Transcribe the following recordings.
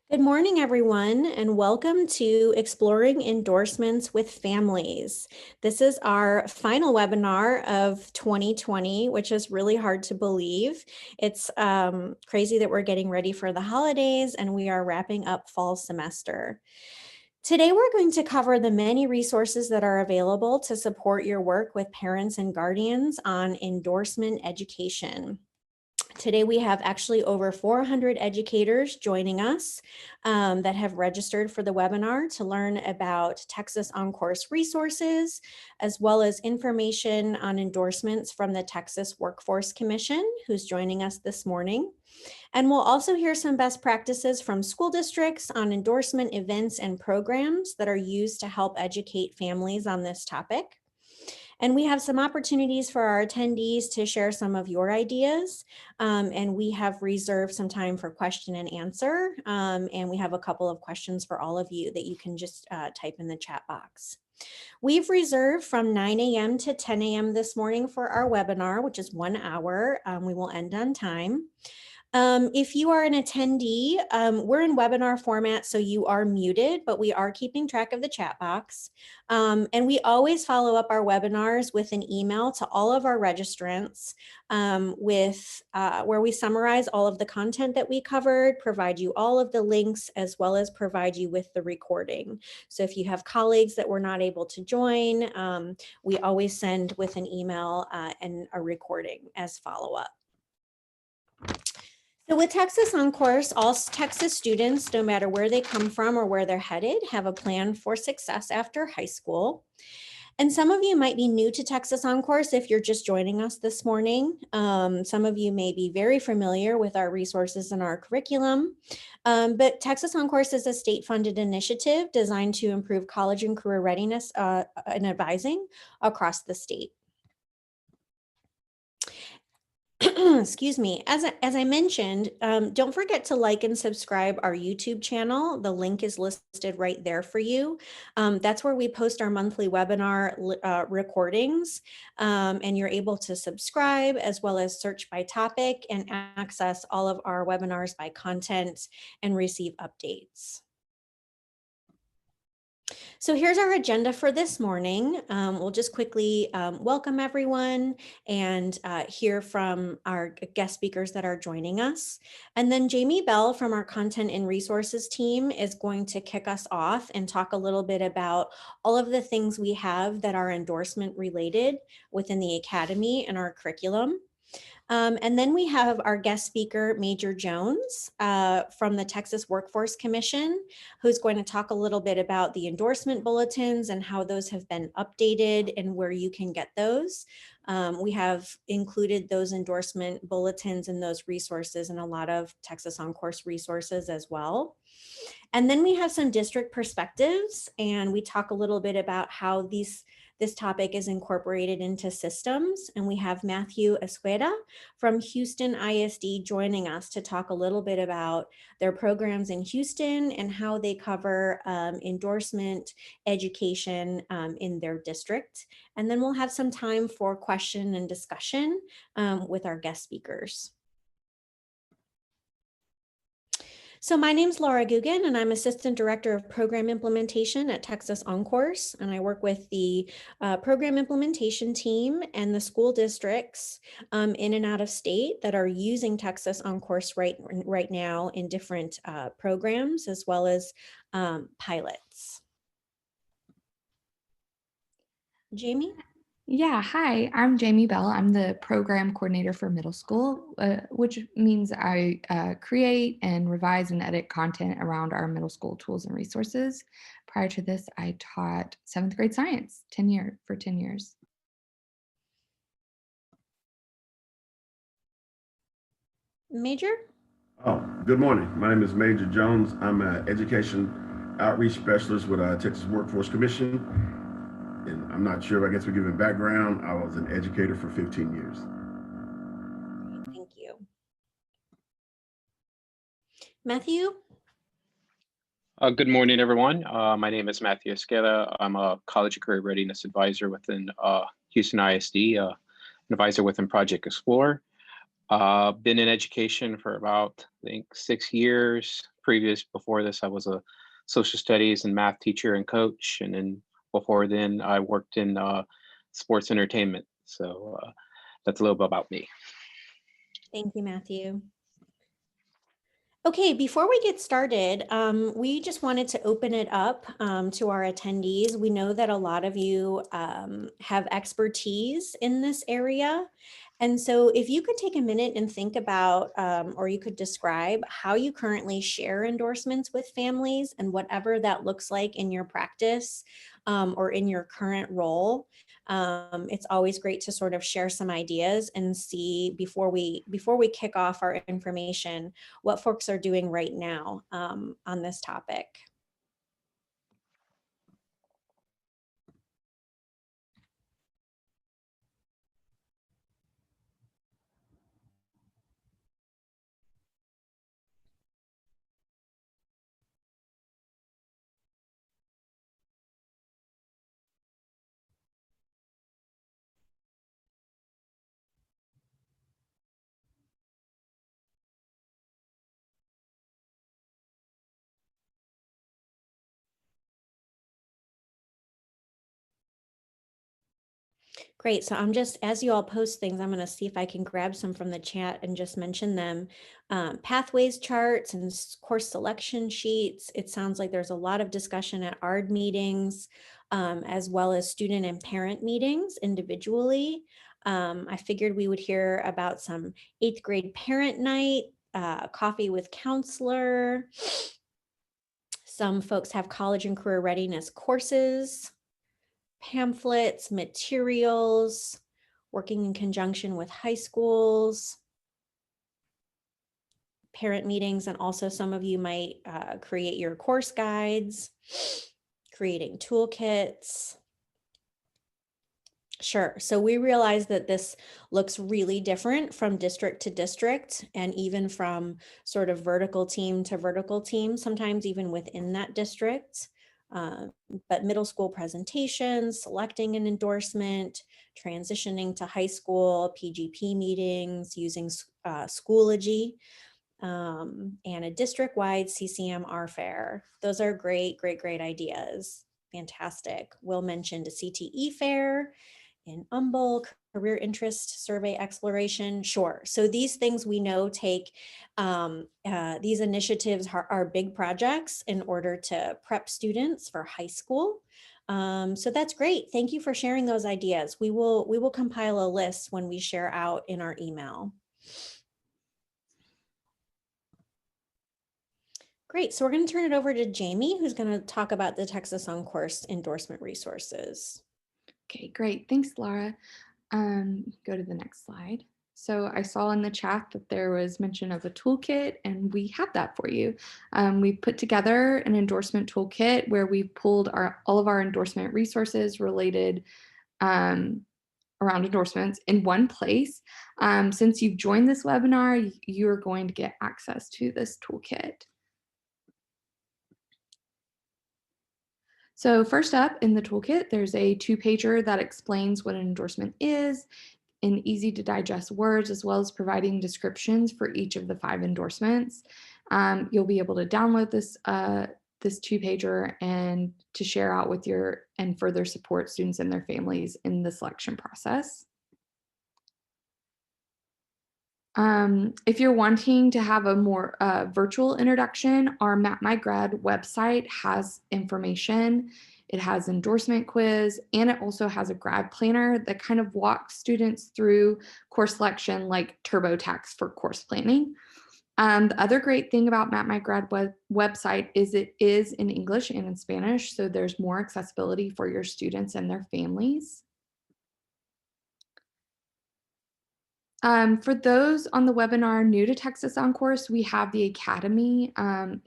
Good morning, everyone, and welcome to Exploring Endorsements with Families. This is our final webinar of 2020, which is really hard to believe. It's crazy that we're getting ready for the holidays and we are wrapping up fall semester. Today, we're going to cover the many resources that are available to support your work with parents and guardians on endorsement education. Today, we have actually over 400 educators joining us that have registered for the webinar to learn about Texas on-course resources, as well as information on endorsements from the Texas Workforce Commission, who's joining us this morning. And we'll also hear some best practices from school districts on endorsement events and programs that are used to help educate families on this topic. And we have some opportunities for our attendees to share some of your ideas. And we have reserved some time for question and answer. And we have a couple of questions for all of you that you can just type in the chat box. We've reserved from 9 a.m. to 10 a.m. this morning for our webinar, which is 1 hour. We will end on time. If you are an attendee, we're in webinar format, so you are muted, but we are keeping track of the chat box. And we always follow up our webinars with an email to all of our registrants where we summarize all of the content that we covered, provide you all of the links, as well as provide you with the recording. So if you have colleagues that were not able to join, we always send with an email and a recording as follow-up. So with Texas on-course, all Texas students, no matter where they come from or where they're headed, have a plan for success after high school. And some of you might be new to Texas on-course if you're just joining us this morning. Some of you may be very familiar with our resources and our curriculum. But Texas on-course is a state-funded initiative designed to improve college and career readiness and advising across the state. Excuse me. As I mentioned, don't forget to like and subscribe our YouTube channel. The link is listed right there for you. That's where we post our monthly webinar recordings, and you're able to subscribe as well as search by topic and access all of our webinars by content and receive updates. So here's our agenda for this morning. We'll just quickly welcome everyone and hear from our guest speakers that are joining us. And then Jamie Bell from our Content and Resources team is going to kick us off and talk a little bit about all of the things we have that are endorsement related within the Academy and our curriculum. And then we have our guest speaker, Major Jones from the Texas Workforce Commission, who's going to talk a little bit about the endorsement bulletins and how those have been updated and where you can get those. We have included those endorsement bulletins and those resources in a lot of Texas on-course resources as well. And then we have some district perspectives, and we talk a little bit about how this topic is incorporated into systems. And we have Matthew Escueda from Houston ISD joining us to talk a little bit about their programs in Houston and how they cover endorsement education in their district. And then we'll have some time for question and discussion with our guest speakers. So my name's Laura Guggen, and I'm Assistant Director of Program Implementation at Texas on-course, and I work with the program implementation team and the school districts in and out of state that are using Texas on-course right now in different programs as well as pilots. Jamie? Yeah, hi, I'm Jamie Bell. I'm the program coordinator for middle school, which means I create and revise and edit content around our middle school tools and resources. Prior to this, I taught 7th grade science for 10 years. Major? Oh, good morning. My name is Major Jones. I'm an education outreach specialist with Texas Workforce Commission. And I'm not sure, I guess we're giving background. I was an educator for 15 years. Thank you. Matthew? Good morning, everyone. My name is Matthew Esqueda. I'm a college and career readiness advisor within Houston ISD, an advisor within Project Explorer. Been in education for about, I think, 6 years. Before this, I was a social studies and math teacher and coach. And then before then, I worked in sports entertainment. So that's a little bit about me. Thank you, Matthew. Okay, before we get started, we just wanted to open it up to our attendees. We know that a lot of you have expertise in this area. And so if you could take a minute and think about, or you could describe how you currently share endorsements with families and whatever that looks like in your practice or in your current role. It's always great to sort of share some ideas and see before we kick off our information what folks are doing right now on this topic. Great. So I'm just, as you all post things, I'm going to see if I can grab some from the chat and just mention them. Pathways charts and course selection sheets. It sounds like there's a lot of discussion at ARD meetings, as well as student and parent meetings individually. I figured we would hear about some 8th grade parent night, coffee with counselor. Some folks have college and career readiness courses, pamphlets, materials, working in conjunction with high schools, parent meetings, and also some of you might create your course guides, creating toolkits. Sure. So we realize that this looks really different from district to district and even from sort of vertical team to vertical team, sometimes even within that district. But middle school presentations, selecting an endorsement, transitioning to high school, PGP meetings, using Schoology, and a district-wide CCM R-Fair. Those are great, great, great ideas. Fantastic. Will mentioned a CTE fair in Humble, career interest survey exploration. Sure. So these things we know take, these initiatives are big projects in order to prep students for high school. So that's great. Thank you for sharing those ideas. We will compile a list when we share out in our email. Great. So we're going to turn it over to Jamie, who's going to talk about the Texas OnCourse endorsement resources. Okay, great. Thanks, Laura. Go to the next slide. So I saw in the chat that there was mention of a toolkit, and we have that for you. We put together an endorsement toolkit where we've pulled all of our endorsement resources related around endorsements in one place. Since you've joined this webinar, you're going to get access to this toolkit. So first up in the toolkit, there's a 2-pager that explains what an endorsement is in easy to digest words, as well as providing descriptions for each of the 5 endorsements. You'll be able to download this 2-pager and to share out with and further support students and their families in the selection process. If you're wanting to have a more virtual introduction, our Map My Grad website has information. It has endorsement quiz, and it also has a grad planner that kind of walks students through course selection like TurboTax for course planning. The other great thing about Map My Grad website is it is in English and in Spanish, so there's more accessibility for your students and their families. For those on the webinar new to Texas OnCourse, we have the Academy.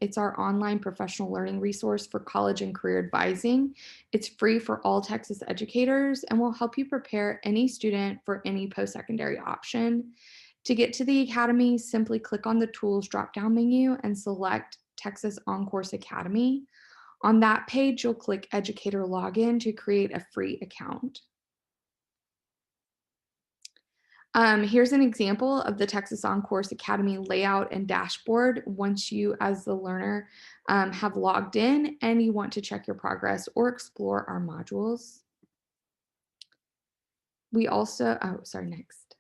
It's our online professional learning resource for college and career advising. It's free for all Texas educators and will help you prepare any student for any post-secondary option. To get to the Academy, simply click on the Tools drop-down menu and select Texas OnCourse Academy. On that page, you'll click Educator Login to create a free account. Here's an example of the Texas On-Course Academy layout and dashboard once you, as the learner, have logged in and you want to check your progress or explore our modules. We also, next.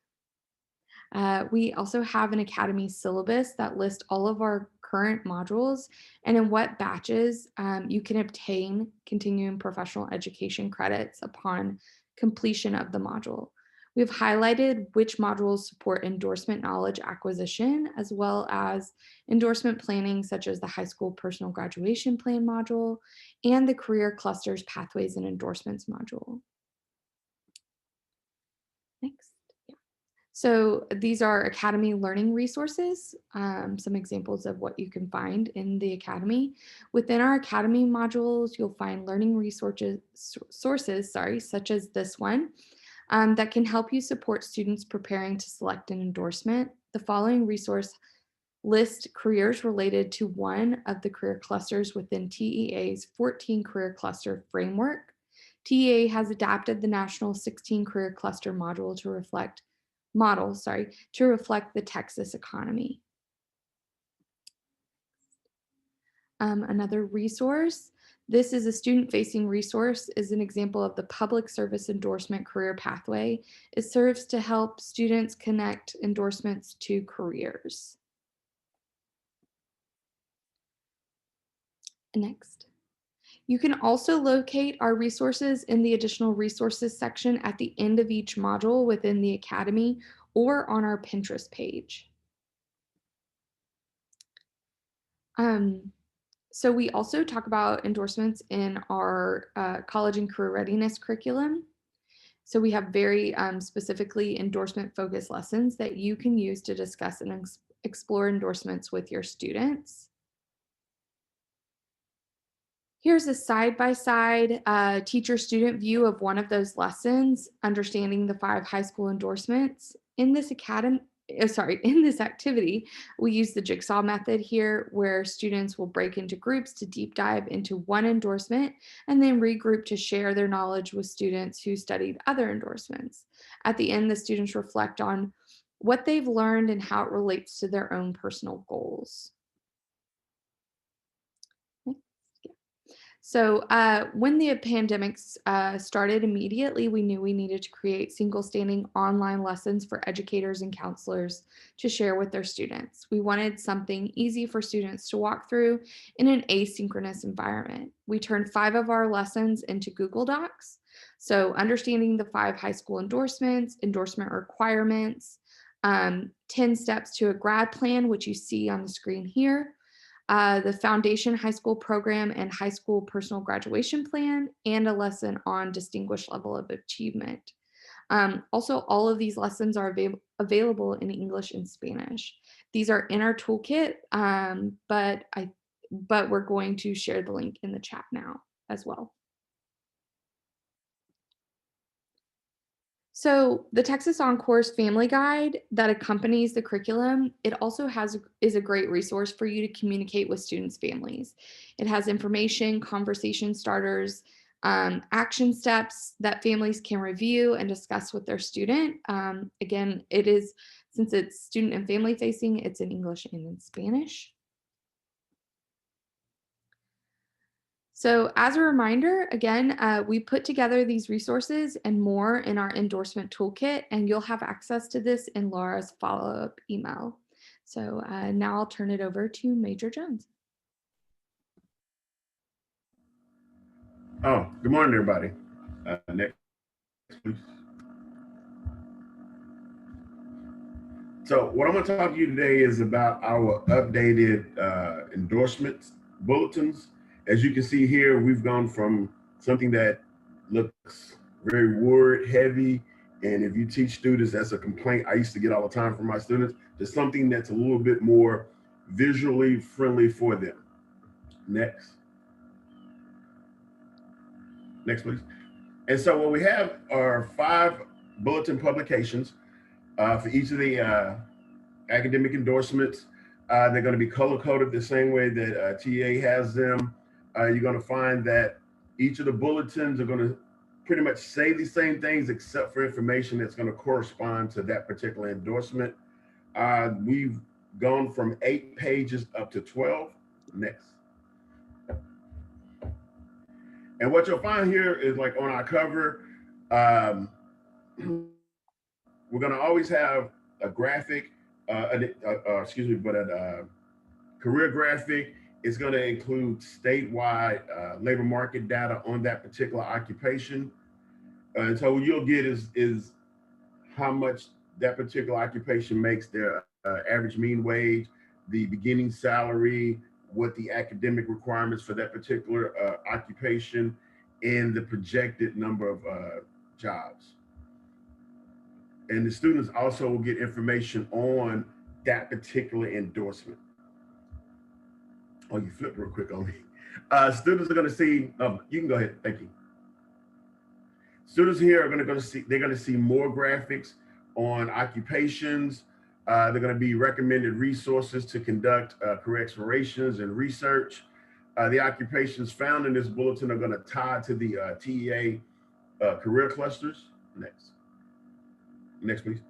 We also have an Academy syllabus that lists all of our current modules and in what batches you can obtain continuing professional education credits upon completion of the module. We've highlighted which modules support endorsement knowledge acquisition, as well as endorsement planning, such as the high school personal graduation plan module and the career clusters, pathways, and endorsements module. Next. So these are Academy learning resources, some examples of what you can find in the Academy. Within our Academy modules, you'll find learning sources, such as this one, that can help you support students preparing to select an endorsement. The following resource lists careers related to one of the career clusters within TEA's 14 career cluster framework. TEA has adapted the national 16 career cluster module to reflect the Texas economy. Another resource, this is a student-facing resource, is an example of the public service endorsement career pathway. It serves to help students connect endorsements to careers. Next. You can also locate our resources in the additional resources section at the end of each module within the Academy or on our Pinterest page. So we also talk about endorsements in our college and career readiness curriculum. So we have very specifically endorsement focused lessons that you can use to discuss and explore endorsements with your students. Here's a side-by-side teacher-student view of one of those lessons, understanding the 5 high school endorsements. In this activity, we use the jigsaw method here, where students will break into groups to deep dive into one endorsement and then regroup to share their knowledge with students who studied other endorsements. At the end, the students reflect on what they've learned and how it relates to their own personal goals. So when the pandemic started, immediately we knew we needed to create single standing online lessons for educators and counselors to share with their students. We wanted something easy for students to walk through in an asynchronous environment. We turned 5 of our lessons into Google Docs. So understanding the 5 high school endorsements, endorsement requirements, 10 steps to a grad plan, which you see on the screen here. The foundation high school program and high school personal graduation plan, and a lesson on distinguished level of achievement. Also, all of these lessons are available in English and Spanish. These are in our toolkit, but we're going to share the link in the chat now as well. So the Texas On-Course Family Guide that accompanies the curriculum, it also is a great resource for you to communicate with students' families. It has information, conversation starters, action steps that families can review and discuss with their student. Again, since it's student and family facing, it's in English and in Spanish. So as a reminder, again, we put together these resources and more in our endorsement toolkit, and you'll have access to this in Laura's follow-up email. So now I'll turn it over to Major Jones. Oh, good morning, everybody. Next, please. So what I'm going to talk to you today is about our updated endorsements bulletins. As you can see here, we've gone from something that looks very word heavy, and if you teach students, that's a complaint I used to get all the time from my students, to something that's a little bit more visually friendly for them. Next, please. And so what we have are 5 bulletin publications for each of the academic endorsements. They're going to be color-coded the same way that TA has them. You're going to find that each of the bulletins are going to pretty much say the same things except for information that's going to correspond to that particular endorsement. We've gone from 8 pages up to 12. Next. And what you'll find here is like on our cover, um, we're going to always have a graphic, excuse me, but a career graphic. Is going to include statewide labor market data on that particular occupation. And so what you'll get is how much that particular occupation makes, their average mean wage, the beginning salary, what the academic requirements for that particular occupation, and the projected number of jobs. And the students also will get information on that particular endorsement. Oh, you flipped real quick on me. Students are going to see, you can go ahead, thank you. Students here are going to see, they're going to see more graphics on occupations. They're going to be recommended resources to conduct career explorations and research. The occupations found in this bulletin are going to tie to the TEA career clusters. Next. Next, please.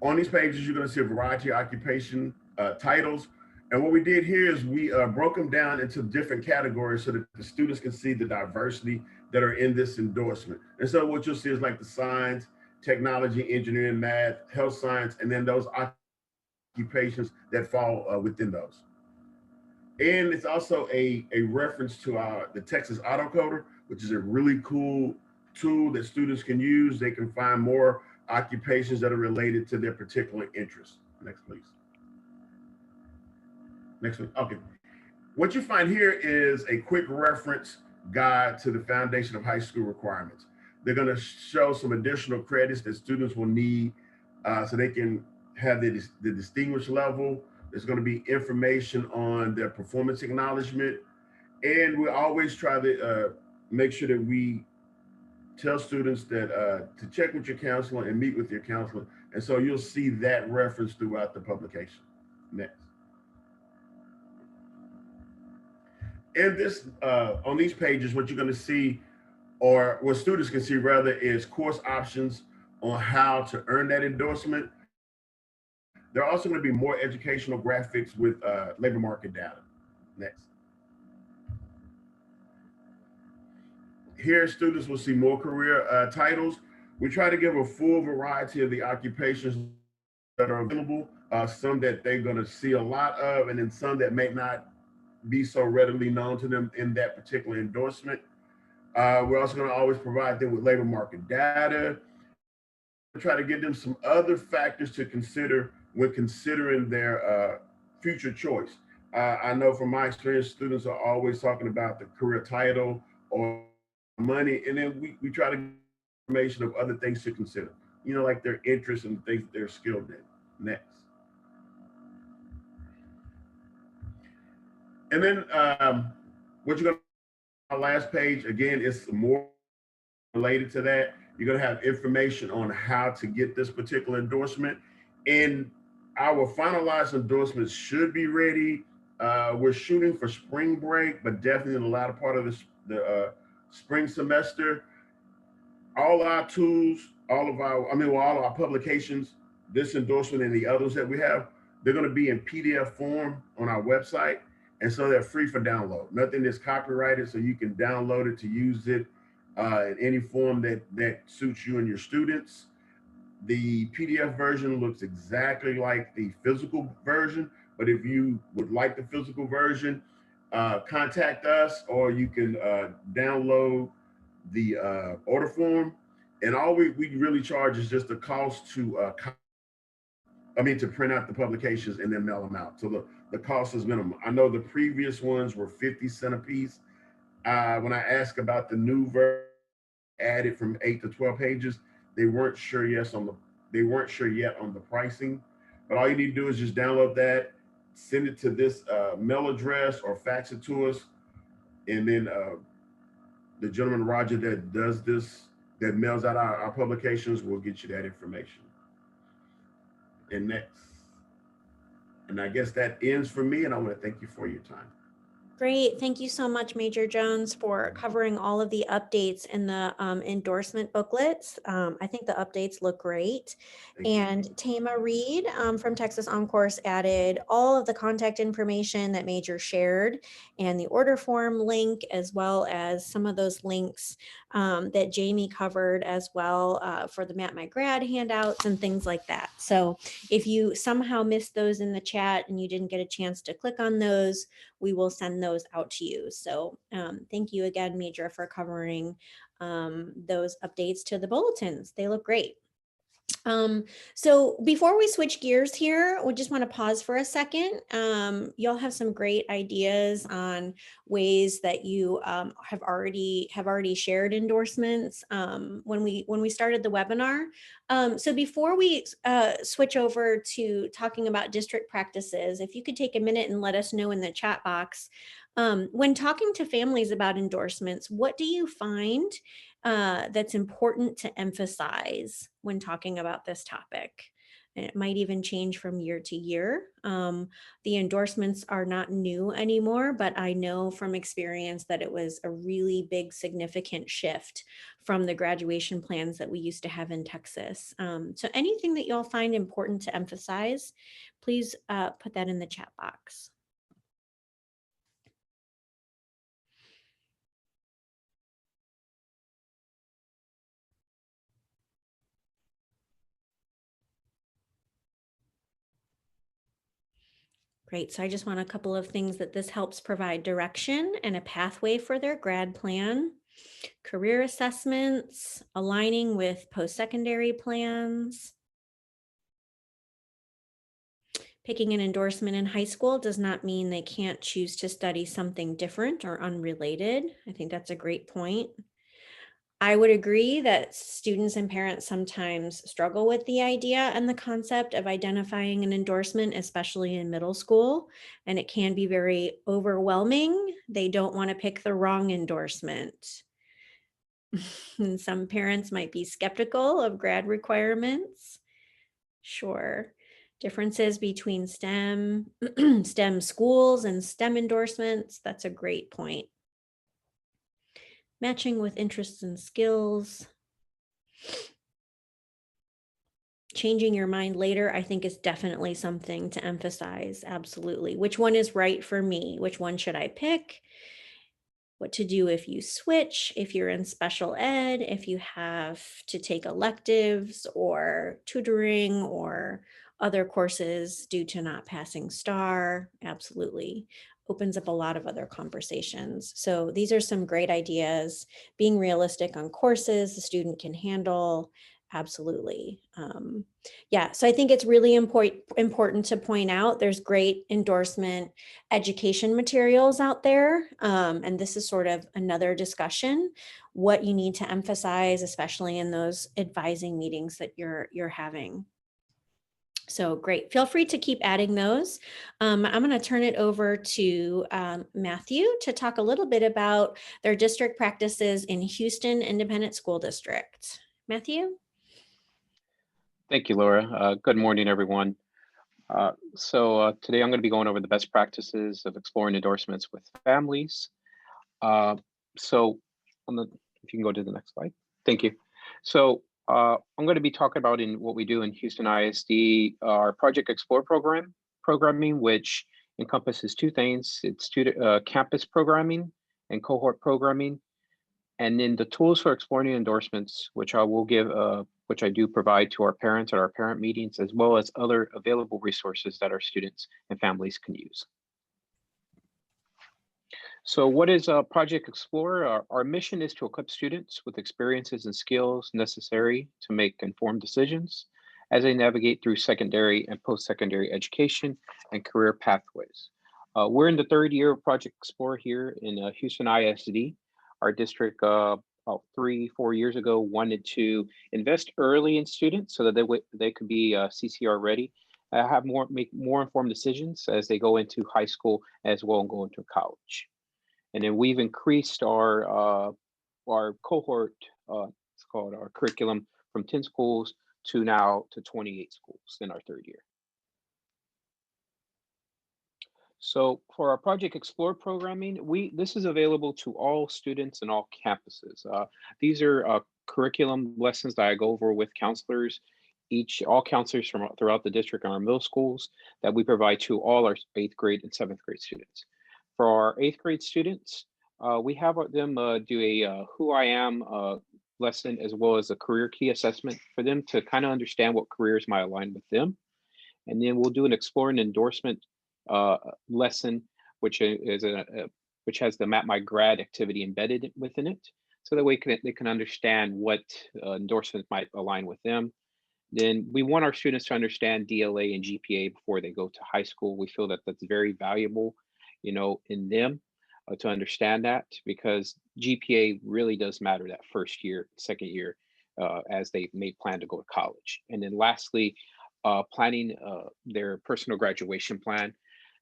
On these pages, you're going to see a variety of occupation titles. And what we did here is we broke them down into different categories so that the students can see the diversity that are in this endorsement. And so what you'll see is like the science, technology, engineering, math, health science, and then those occupations that fall within those. And it's also a reference to the Texas Autocoder, which is a really cool tool that students can use. They can find more occupations that are related to their particular interests. Next, please. Next one. Okay. What you find here is a quick reference guide to the foundation of high school requirements. They're going to show some additional credits that students will need so they can have the distinguished level. There's going to be information on their performance acknowledgement. And we always try to make sure that we tell students that to check with your counselor and meet with your counselor. And so you'll see that reference throughout the publication. Next. In this, on these pages, what you're going to see, or what students can see rather, is course options on how to earn that endorsement. There are also going to be more educational graphics with labor market data. Next. Here, students will see more career titles. We try to give a full variety of the occupations that are available, some that they're going to see a lot of, and then some that may not be so readily known to them in that particular endorsement. We're also going to always provide them with labor market data. Try to give them some other factors to consider when considering their future choice. I know from my experience, students are always talking about the career title or money, and then we try to get information of other things to consider, you know, like their interests and things they're skilled in. Next. And then what you're going to on the last page, again, is more related to that. You're going to have information on how to get this particular endorsement. And our finalized endorsements should be ready. We're shooting for spring break, but definitely in the latter part of the spring semester. All our tools, all of our publications, this endorsement and the others that we have, they're going to be in PDF form on our website. And so they're free for download. Nothing is copyrighted, so you can download it to use it in any form that suits you and your students. The PDF version looks exactly like the physical version, but if you would like the physical version, contact us, or you can download the order form. And all we really charge is just the cost to print out the publications and then mail them out. So the cost is minimal. I know the previous ones were 50 cents a piece. When I asked about the new version added from 8 to 12 pages, they weren't sure yet on the pricing. But all you need to do is just download that, send it to this mail address or fax it to us, and then the gentleman Roger that does this, that mails out our publications, will get you that information. And next. And I guess that ends for me, and I want to thank you for your time. Great. Thank you so much, Major Jones, for covering all of the updates in the endorsement booklets. I think the updates look great. Thank you. And Tama Reed from Texas OnCourse added all of the contact information that Major shared and the order form link, as well as some of those links that Jamie covered as well for the Map My Grad handouts and things like that. So if you somehow missed those in the chat and you didn't get a chance to click on those, we will send those out to you. So thank you again, Major, for covering those updates to the bulletins. They look great. So before we switch gears here, we just want to pause for a second. Y'all have some great ideas on ways that you have already shared endorsements when we started the webinar. So before we switch over to talking about district practices, if you could take a minute and let us know in the chat box, when talking to families about endorsements, what do you find that's important to emphasize when talking about this topic? And it might even change from year to year. The endorsements are not new anymore, but I know from experience that it was a really big, significant shift from the graduation plans that we used to have in Texas. So anything that y'all find important to emphasize, please put that in the chat box. Great. So I just want a couple of things that this helps provide direction and a pathway for their grad plan, career assessments, aligning with post-secondary plans. Picking an endorsement in high school does not mean they can't choose to study something different or unrelated. I think that's a great point. I would agree that students and parents sometimes struggle with the idea and the concept of identifying an endorsement, especially in middle school, and it can be very overwhelming. They don't want to pick the wrong endorsement. And some parents might be skeptical of grad requirements. Sure. Differences between STEM, STEM schools and STEM endorsements. That's a great point. Matching with interests and skills. Changing your mind later, I think, is definitely something to emphasize. Absolutely. Which one is right for me? Which one should I pick? What to do if you switch, if you're in special ed, if you have to take electives or tutoring or other courses due to not passing STAR. Absolutely. Opens up a lot of other conversations. So these are some great ideas. Being realistic on courses the student can handle. Absolutely. Yeah, so I think it's really important to point out there's great endorsement education materials out there. And this is sort of another discussion, what you need to emphasize, especially in those advising meetings that you're having. So great. Feel free to keep adding those. I'm going to turn it over to Matthew to talk a little bit about their district practices in Houston Independent School District. Matthew? Thank you, Laura. Good morning, everyone. Today I'm going to be going over the best practices of exploring endorsements with families. So if you can go to the next slide. Thank you. So I'm going to be talking about in what we do in Houston ISD, our Project Explore programming, which encompasses two things. It's campus programming and cohort programming, and then the tools for exploring endorsements, which which I do provide to our parents at our parent meetings, as well as other available resources that our students and families can use. So what is Project Explore? Our mission is to equip students with experiences and skills necessary to make informed decisions as they navigate through secondary and post-secondary education and career pathways. We're in the third year of Project Explore here in Houston ISD. Our district about 3-4 years ago wanted to invest early in students so that they could be CCR ready, make more informed decisions as they go into high school as well and go into college. And then we've increased our cohort, it's called our curriculum, from 10 schools to now to 28 schools in our third year. So for our Project Explore programming, this is available to all students and all campuses. These are curriculum lessons that I go over with counselors, all counselors from throughout the district and our middle schools that we provide to all our 8th grade and 7th grade students. For our 8th grade students, we have them do a Who I Am lesson, as well as a career key assessment for them to kind of understand what careers might align with them. And then we'll do an Explore an Endorsement lesson, which which has the Map My Grad activity embedded within it, so that way they can understand what endorsements might align with them. Then we want our students to understand DLA and GPA before they go to high school. We feel that that's very valuable, in them to understand that, because GPA really does matter that first year, second year, as they may plan to go to college. And then lastly, planning their personal graduation plan.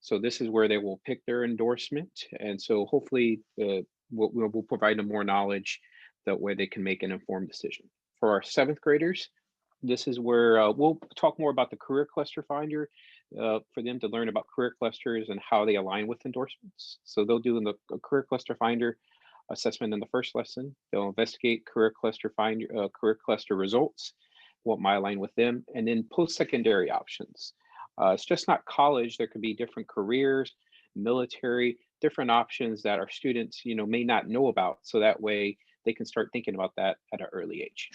So this is where they will pick their endorsement. And so hopefully we'll provide them more knowledge, that way they can make an informed decision. For our 7th graders, this is where we'll talk more about the career cluster finder for them to learn about career clusters and how they align with endorsements. So they'll do the career cluster finder assessment in the first lesson. They'll investigate career cluster results, what might align with them, and then post-secondary options. It's just not college. There could be different careers, military, different options that our students, may not know about. So that way they can start thinking about that at an early age.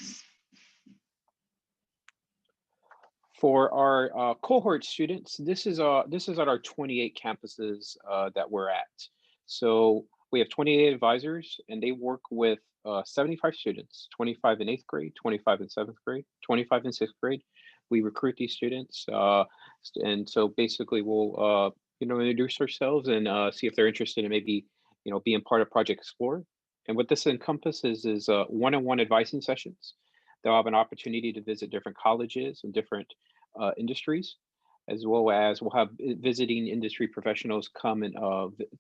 For our cohort students, this is at our 28 campuses that we're at. So we have 28 advisors, and they work with 75 students, 25 in 8th grade, 25 in 7th grade, 25 in 6th grade. We recruit these students, and so basically we'll introduce ourselves and see if they're interested in maybe being part of Project Explore. And what this encompasses is one-on-one advising sessions. They'll have an opportunity to visit different colleges and different industries, as well as we'll have visiting industry professionals come and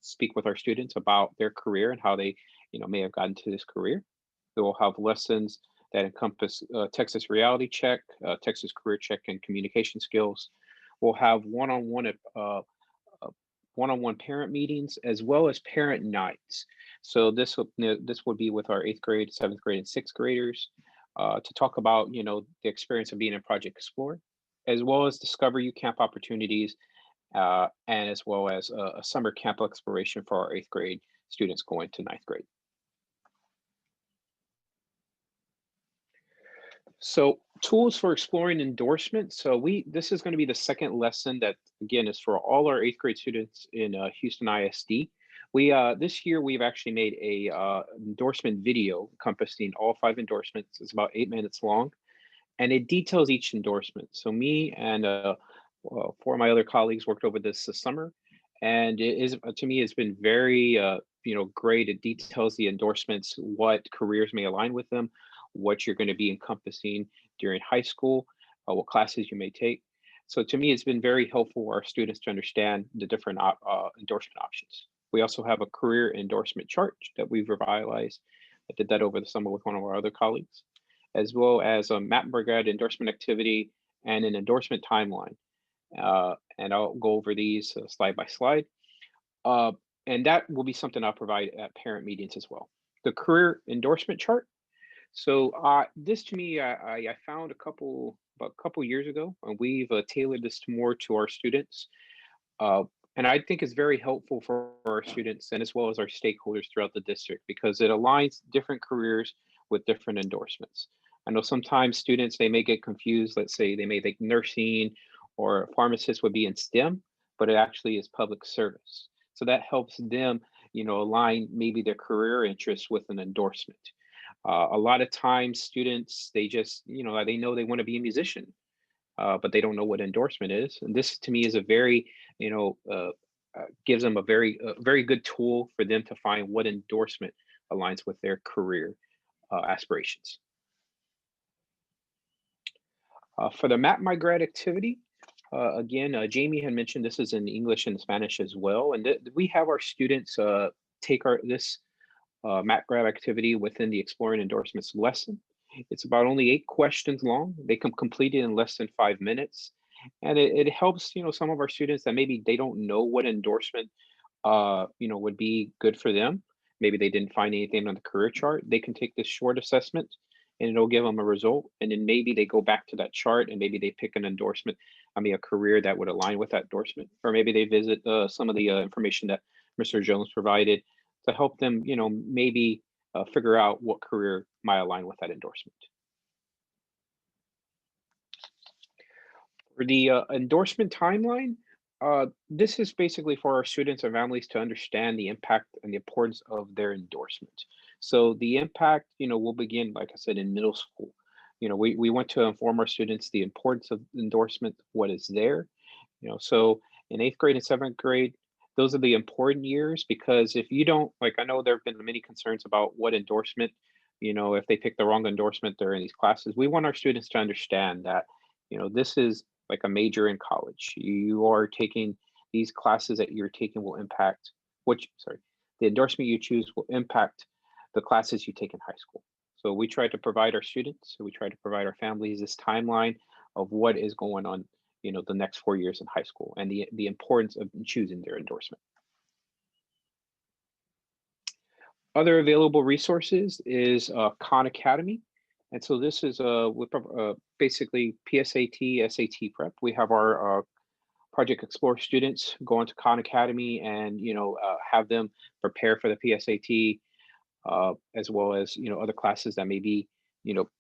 speak with our students about their career and how they may have gotten to this career. They will have lessons that encompass Texas reality check, Texas career check, and communication skills. We'll have one-on-one parent meetings, as well as parent nights. So this would be with our 8th grade, 7th grade, and 6th graders to talk about the experience of being in Project Explore, as well as discover U camp opportunities, and as well as a summer camp exploration for our 8th grade students going to 9th grade. So tools for exploring endorsement. So this is going to be the second lesson that, again, is for all our 8th grade students in Houston ISD. This year we've actually made a endorsement video encompassing all 5 endorsements. It's about 8 minutes long, and it details each endorsement. So me and 4 of my other colleagues worked over this summer, and it is, to me, it's been very great. It details the endorsements, what careers may align with them, what you're going to be encompassing during high school, what classes you may take. So to me, it's been very helpful for our students to understand the different endorsement options. We also have a career endorsement chart that we've revitalized. I did that over the summer with one of our other colleagues, as well as a Map My Grad endorsement activity and an endorsement timeline. And I'll go over these slide by slide. And that will be something I'll provide at parent meetings as well. The career endorsement chart. So this, to me, I found about a couple years ago, and we've tailored this more to our students. And I think it's very helpful for our students and as well as our stakeholders throughout the district, because it aligns different careers with different endorsements. I know sometimes students, they may get confused. Let's say they may think nursing or pharmacist would be in STEM, but it actually is public service. So that helps them, align maybe their career interests with an endorsement. A lot of times students, they just, they know they want to be a musician, but they don't know what endorsement is. And this, to me, is a very, gives them a very good tool for them to find what endorsement aligns with their career aspirations. For the Map My Grad activity, again, Jamie had mentioned this is in English and Spanish as well. And we have our students take this Map Grad activity within the Exploring Endorsements lesson. It's about only 8 questions long. They can complete it in less than 5 minutes. And it helps, some of our students that maybe they don't know what endorsement, would be good for them. Maybe they didn't find anything on the career chart. They can take this short assessment and it'll give them a result. And then maybe they go back to that chart and maybe they pick an endorsement, a career that would align with that endorsement. Or maybe they visit some of the information that Mr. Jones provided to help them, maybe figure out what career might align with that endorsement. For the endorsement timeline, this is basically for our students and families to understand the impact and the importance of their endorsement. So the impact, will begin, like I said, in middle school. We want to inform our students the importance of endorsement, what is there. So in 8th grade and 7th grade, those are the important years, because if you don't, like, I know there have been many concerns about what endorsement, if they pick the wrong endorsement during these classes. We want our students to understand that, this is like a major in college. You are taking these classes that you're taking will impact the endorsement you choose will impact the classes you take in high school. So we try to provide our students, so we try to provide our families this timeline of what is going on, the next 4 years in high school, and the importance of choosing their endorsement. Other available resources is Khan Academy. And so this is basically PSAT, SAT prep. We have our Project Explore students go into Khan Academy and have them prepare for the PSAT, as well as other classes that may be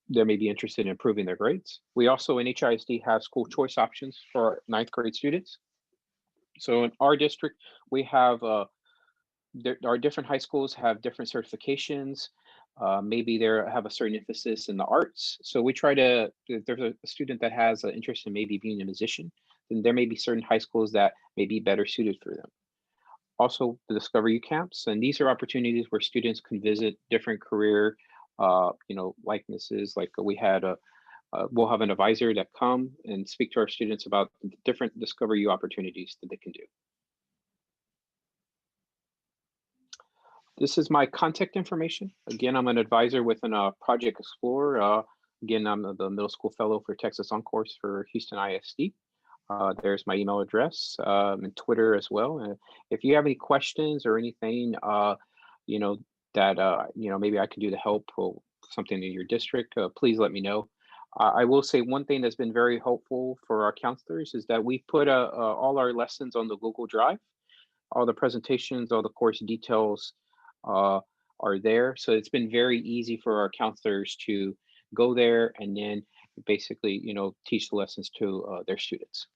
they may be interested in improving their grades. We also in HISD have school choice options for our 9th grade students. So in our district, we have our different high schools have different certifications. Maybe they have a certain emphasis in the arts. So we try to, if there's a student that has an interest in maybe being a musician, then there may be certain high schools that may be better suited for them. Also, the Discover You camps, and these are opportunities where students can visit different career, likenesses. Like we had we'll have an advisor that come and speak to our students about the different Discover You opportunities that they can do. This is my contact information. Again, I'm an advisor within Project Explore. Again, I'm the middle school fellow for Texas OnCourse for Houston ISD. There's my email address and Twitter as well. If you have any questions or anything, that maybe I can do to help or something in your district, please let me know. I will say one thing that's been very helpful for our counselors is that we put all our lessons on the Google Drive. All the presentations, all the course details are there. So it's been very easy for our counselors to go there and then basically, teach the lessons to their students.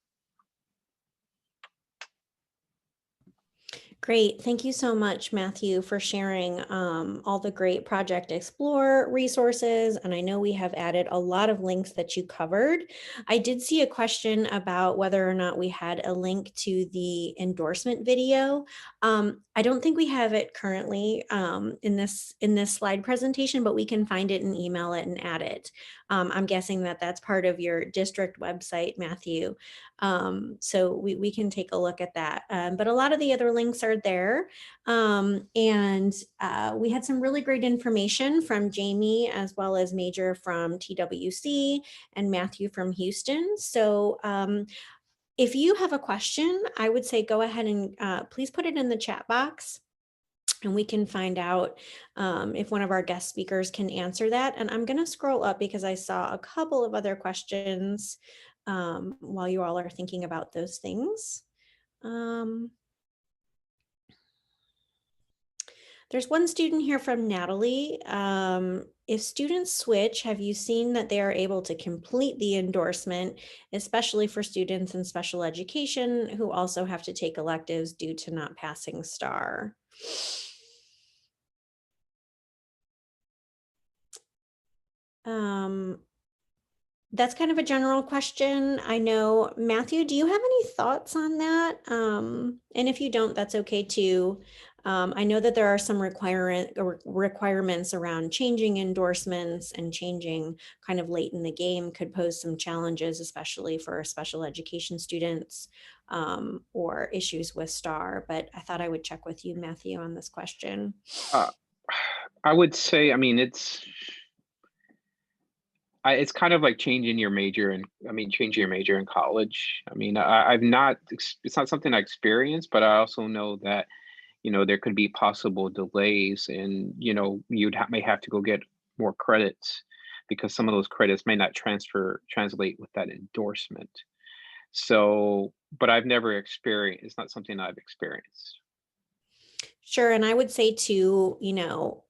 Great. Thank you so much, Matthew, for sharing all the great Project Explore resources. And I know we have added a lot of links that you covered. I did see a question about whether or not we had a link to the endorsement video. I don't think we have it currently in this slide presentation, but we can find it and email it and add it. I'm guessing that that's part of your district website, Matthew. So we can take a look at that. But a lot of the other links are there. And we had some really great information from Jamie, as well as Major from TWC and Matthew from Houston. So if you have a question, I would say go ahead and please put it in the chat box, and we can find out if one of our guest speakers can answer that. And I'm going to scroll up because I saw a couple of other questions while you all are thinking about those things. There's one student here from Natalie. If students switch, have you seen that they are able to complete the endorsement, especially for students in special education who also have to take electives due to not passing STAR? That's kind of a general question. I know, Matthew, do you have any thoughts on that? And if you don't, that's okay too. I know that there are some requirements around changing endorsements, and changing kind of late in the game could pose some challenges, especially for special education students or issues with STAR. But I thought I would check with you, Matthew, on this question. I would say, it's kind of like changing your major changing your major in college. I've not, it's not something I experienced, but I also know that, there could be possible delays and, may have to go get more credits because some of those credits may not translate with that endorsement. So, but I've never experienced, it's not something I've experienced. Sure. And I would say too,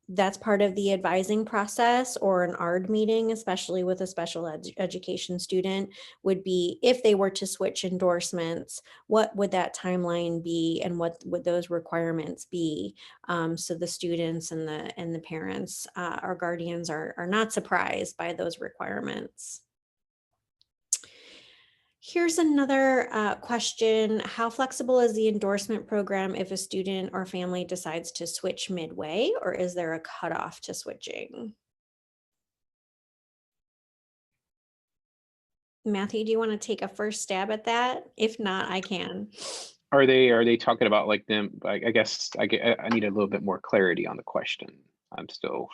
that's part of the advising process or an ARD meeting, especially with a special education student, would be if they were to switch endorsements, what would that timeline be and what would those requirements be? So the students and the parents or guardians are not surprised by those requirements. Here's another question. How flexible is the endorsement program if a student or family decides to switch midway, or is there a cutoff to switching? Matthew, do you want to take a first stab at that? If not, I can. Are they talking about like them? I guess I need a little bit more clarity on the question. I'm still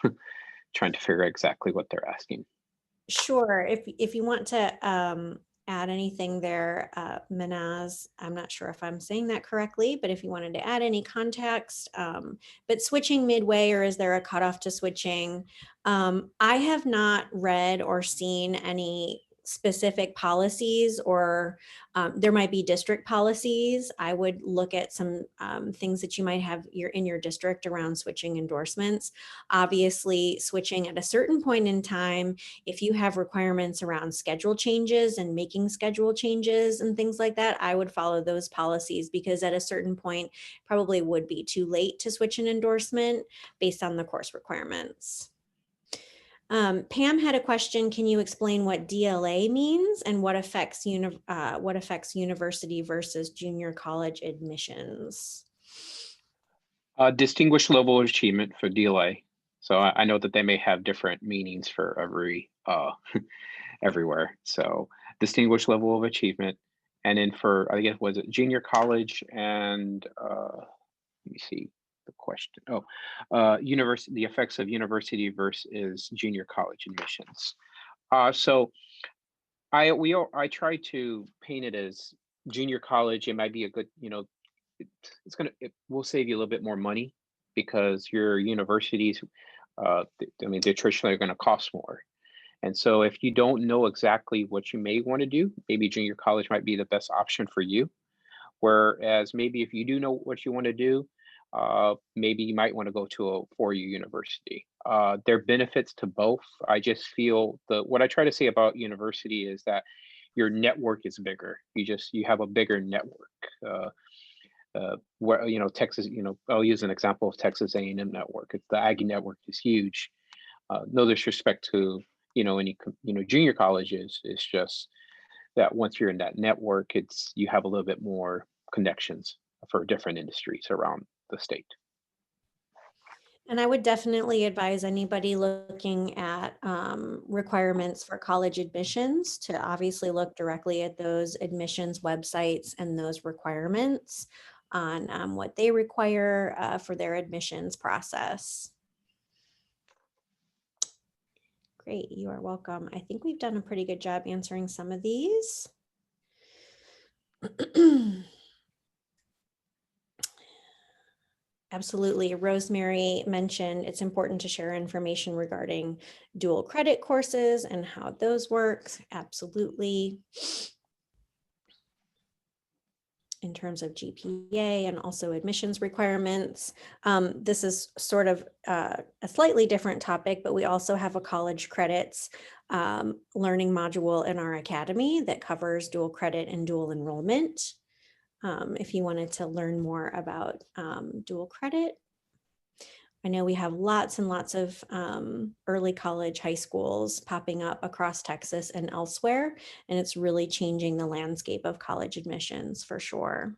trying to figure out exactly what they're asking. Sure. If you want to add anything there, Manaz, I'm not sure if I'm saying that correctly, but if you wanted to add any context, but switching midway, or is there a cutoff to switching? I have not read or seen any specific policies, or there might be district policies. I would look at some things that you might have in your district around switching endorsements. Obviously, switching at a certain point in time, if you have requirements around schedule changes and making schedule changes and things like that, I would follow those policies, because at a certain point probably would be too late to switch an endorsement based on the course requirements. Pam had a question. Can you explain what DLA means and what affects university versus junior college admissions? Distinguished level of achievement for DLA. So I know that they may have different meanings for everywhere. So distinguished level of achievement, and then for, I guess, was it junior college and let me see the question. University, the effects of university versus junior college admissions. So I try to paint it as junior college. It might be a good, it will save you a little bit more money because your universities, they're traditionally going to cost more. And so if you don't know exactly what you may want to do, maybe junior college might be the best option for you. Whereas maybe if you do know what you want to do, maybe you might want to go to a four-year university. There are benefits to both. I just feel what I try to say about university is that your network is bigger. You have a bigger network. Where Texas, I'll use an example of Texas A&M network. The Aggie network is huge. No disrespect to any junior colleges. It's just that once you're in that network, you have a little bit more connections for different industries around the state. And I would definitely advise anybody looking at requirements for college admissions to obviously look directly at those admissions websites and those requirements on what they require for their admissions process. Great, you are welcome. I think we've done a pretty good job answering some of these. Absolutely. Rosemary mentioned it's important to share information regarding dual credit courses and how those work. Absolutely. In terms of GPA and also admissions requirements. This is sort of a slightly different topic, but we also have a college credits learning module in our academy that covers dual credit and dual enrollment. If you wanted to learn more about dual credit. I know we have lots and lots of early college high schools popping up across Texas and elsewhere, and it's really changing the landscape of college admissions for sure.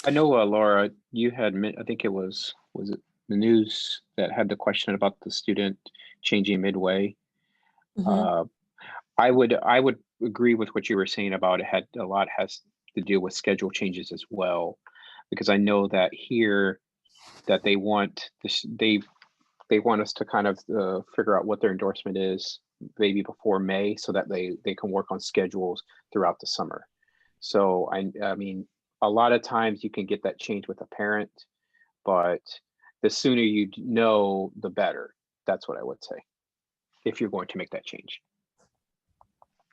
I know, Laura, you had, I think was it the news that had the question about the student changing midway? Mm-hmm. I would agree with what you were saying about it. A lot has to do with schedule changes as well, because I know that here that they want this, they want us to kind of figure out what their endorsement is, maybe before May, so that they can work on schedules throughout the summer. So I mean, a lot of times you can get that change with a parent, but the sooner you know, the better. That's what I would say, if you're going to make that change.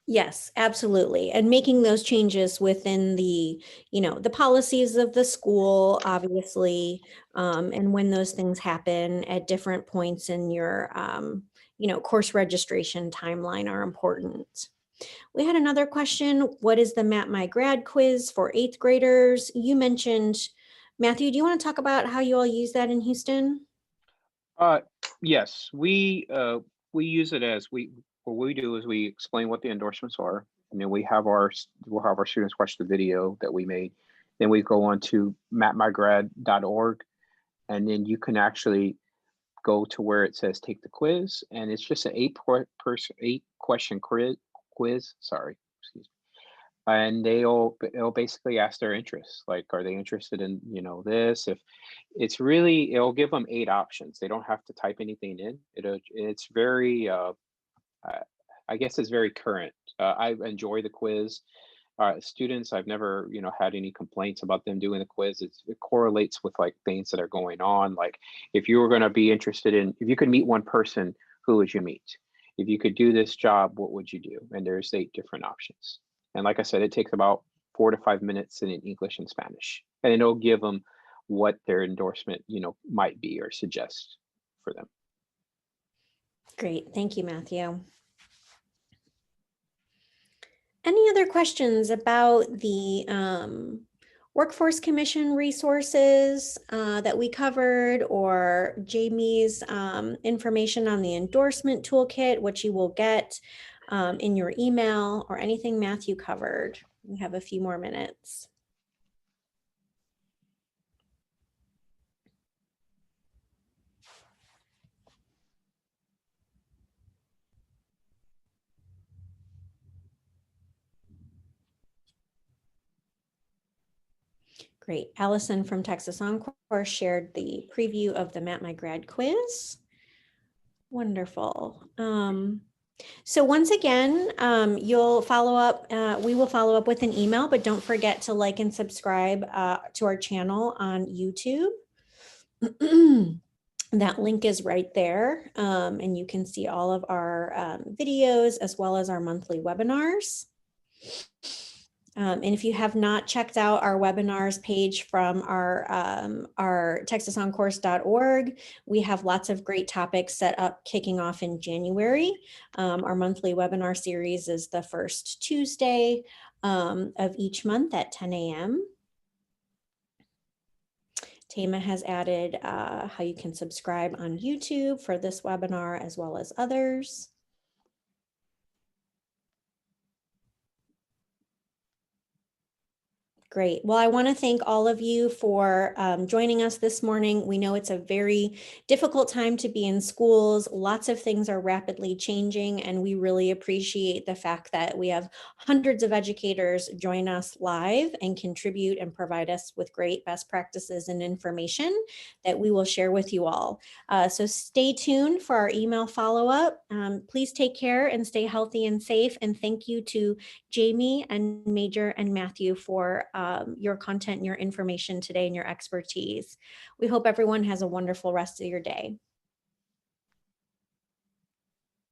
Yes, absolutely. And making those changes within the, the policies of the school, obviously, and when those things happen at different points in your, course registration timeline are important. We had another question. What is the Map My Grad quiz for 8th graders? You mentioned, Matthew, do you want to talk about how you all use that in Houston? Yes, we use it as what we do is we explain what the endorsements are, and then we'll have our students watch the video that we made. Then we go on to mapmygrad.org, and then you can actually go to where it says take the quiz, and it's just an 8-question quiz. Sorry, excuse me. And it'll basically ask their interests, like, are they interested in this? If it's really, it'll give them 8 options. They don't have to type anything in. It's very I guess it's very current. I enjoy the quiz. Students, I've never had any complaints about them doing the quiz. It correlates with like things that are going on. Like, if you were going to be interested in, if you could meet one person, who would you meet? If you could do this job, what would you do? And there's 8 different options. And like I said, it takes about 4 to 5 minutes in English and Spanish, and it'll give them what their endorsement might be or suggest for them. Great. Thank you, Matthew. Any other questions about the Workforce Commission resources that we covered, or Jamie's information on the endorsement toolkit, which you will get in your email, or anything Matthew covered? We have a few more minutes. Great. Allison from Texas Encore shared the preview of the Map My Grad quiz. Wonderful. So once again, you'll follow up, we will follow up with an email, but don't forget to like and subscribe to our channel on YouTube. That link is right there, and you can see all of our videos as well as our monthly webinars. And if you have not checked out our webinars page from our texasoncourse.org, we have lots of great topics set up kicking off in January. Our monthly webinar series is the first Tuesday of each month at 10 a.m. Tama has added how you can subscribe on YouTube for this webinar as well as others. Great. Well, I want to thank all of you for joining us this morning. We know it's a very difficult time to be in schools. Lots of things are rapidly changing, and we really appreciate the fact that we have hundreds of educators join us live and contribute and provide us with great best practices and information that we will share with you all. So stay tuned for our email follow-up. Please take care and stay healthy and safe. And thank you to Jamie and Major and Matthew for your content and your information today and your expertise. We hope everyone has a wonderful rest of your day.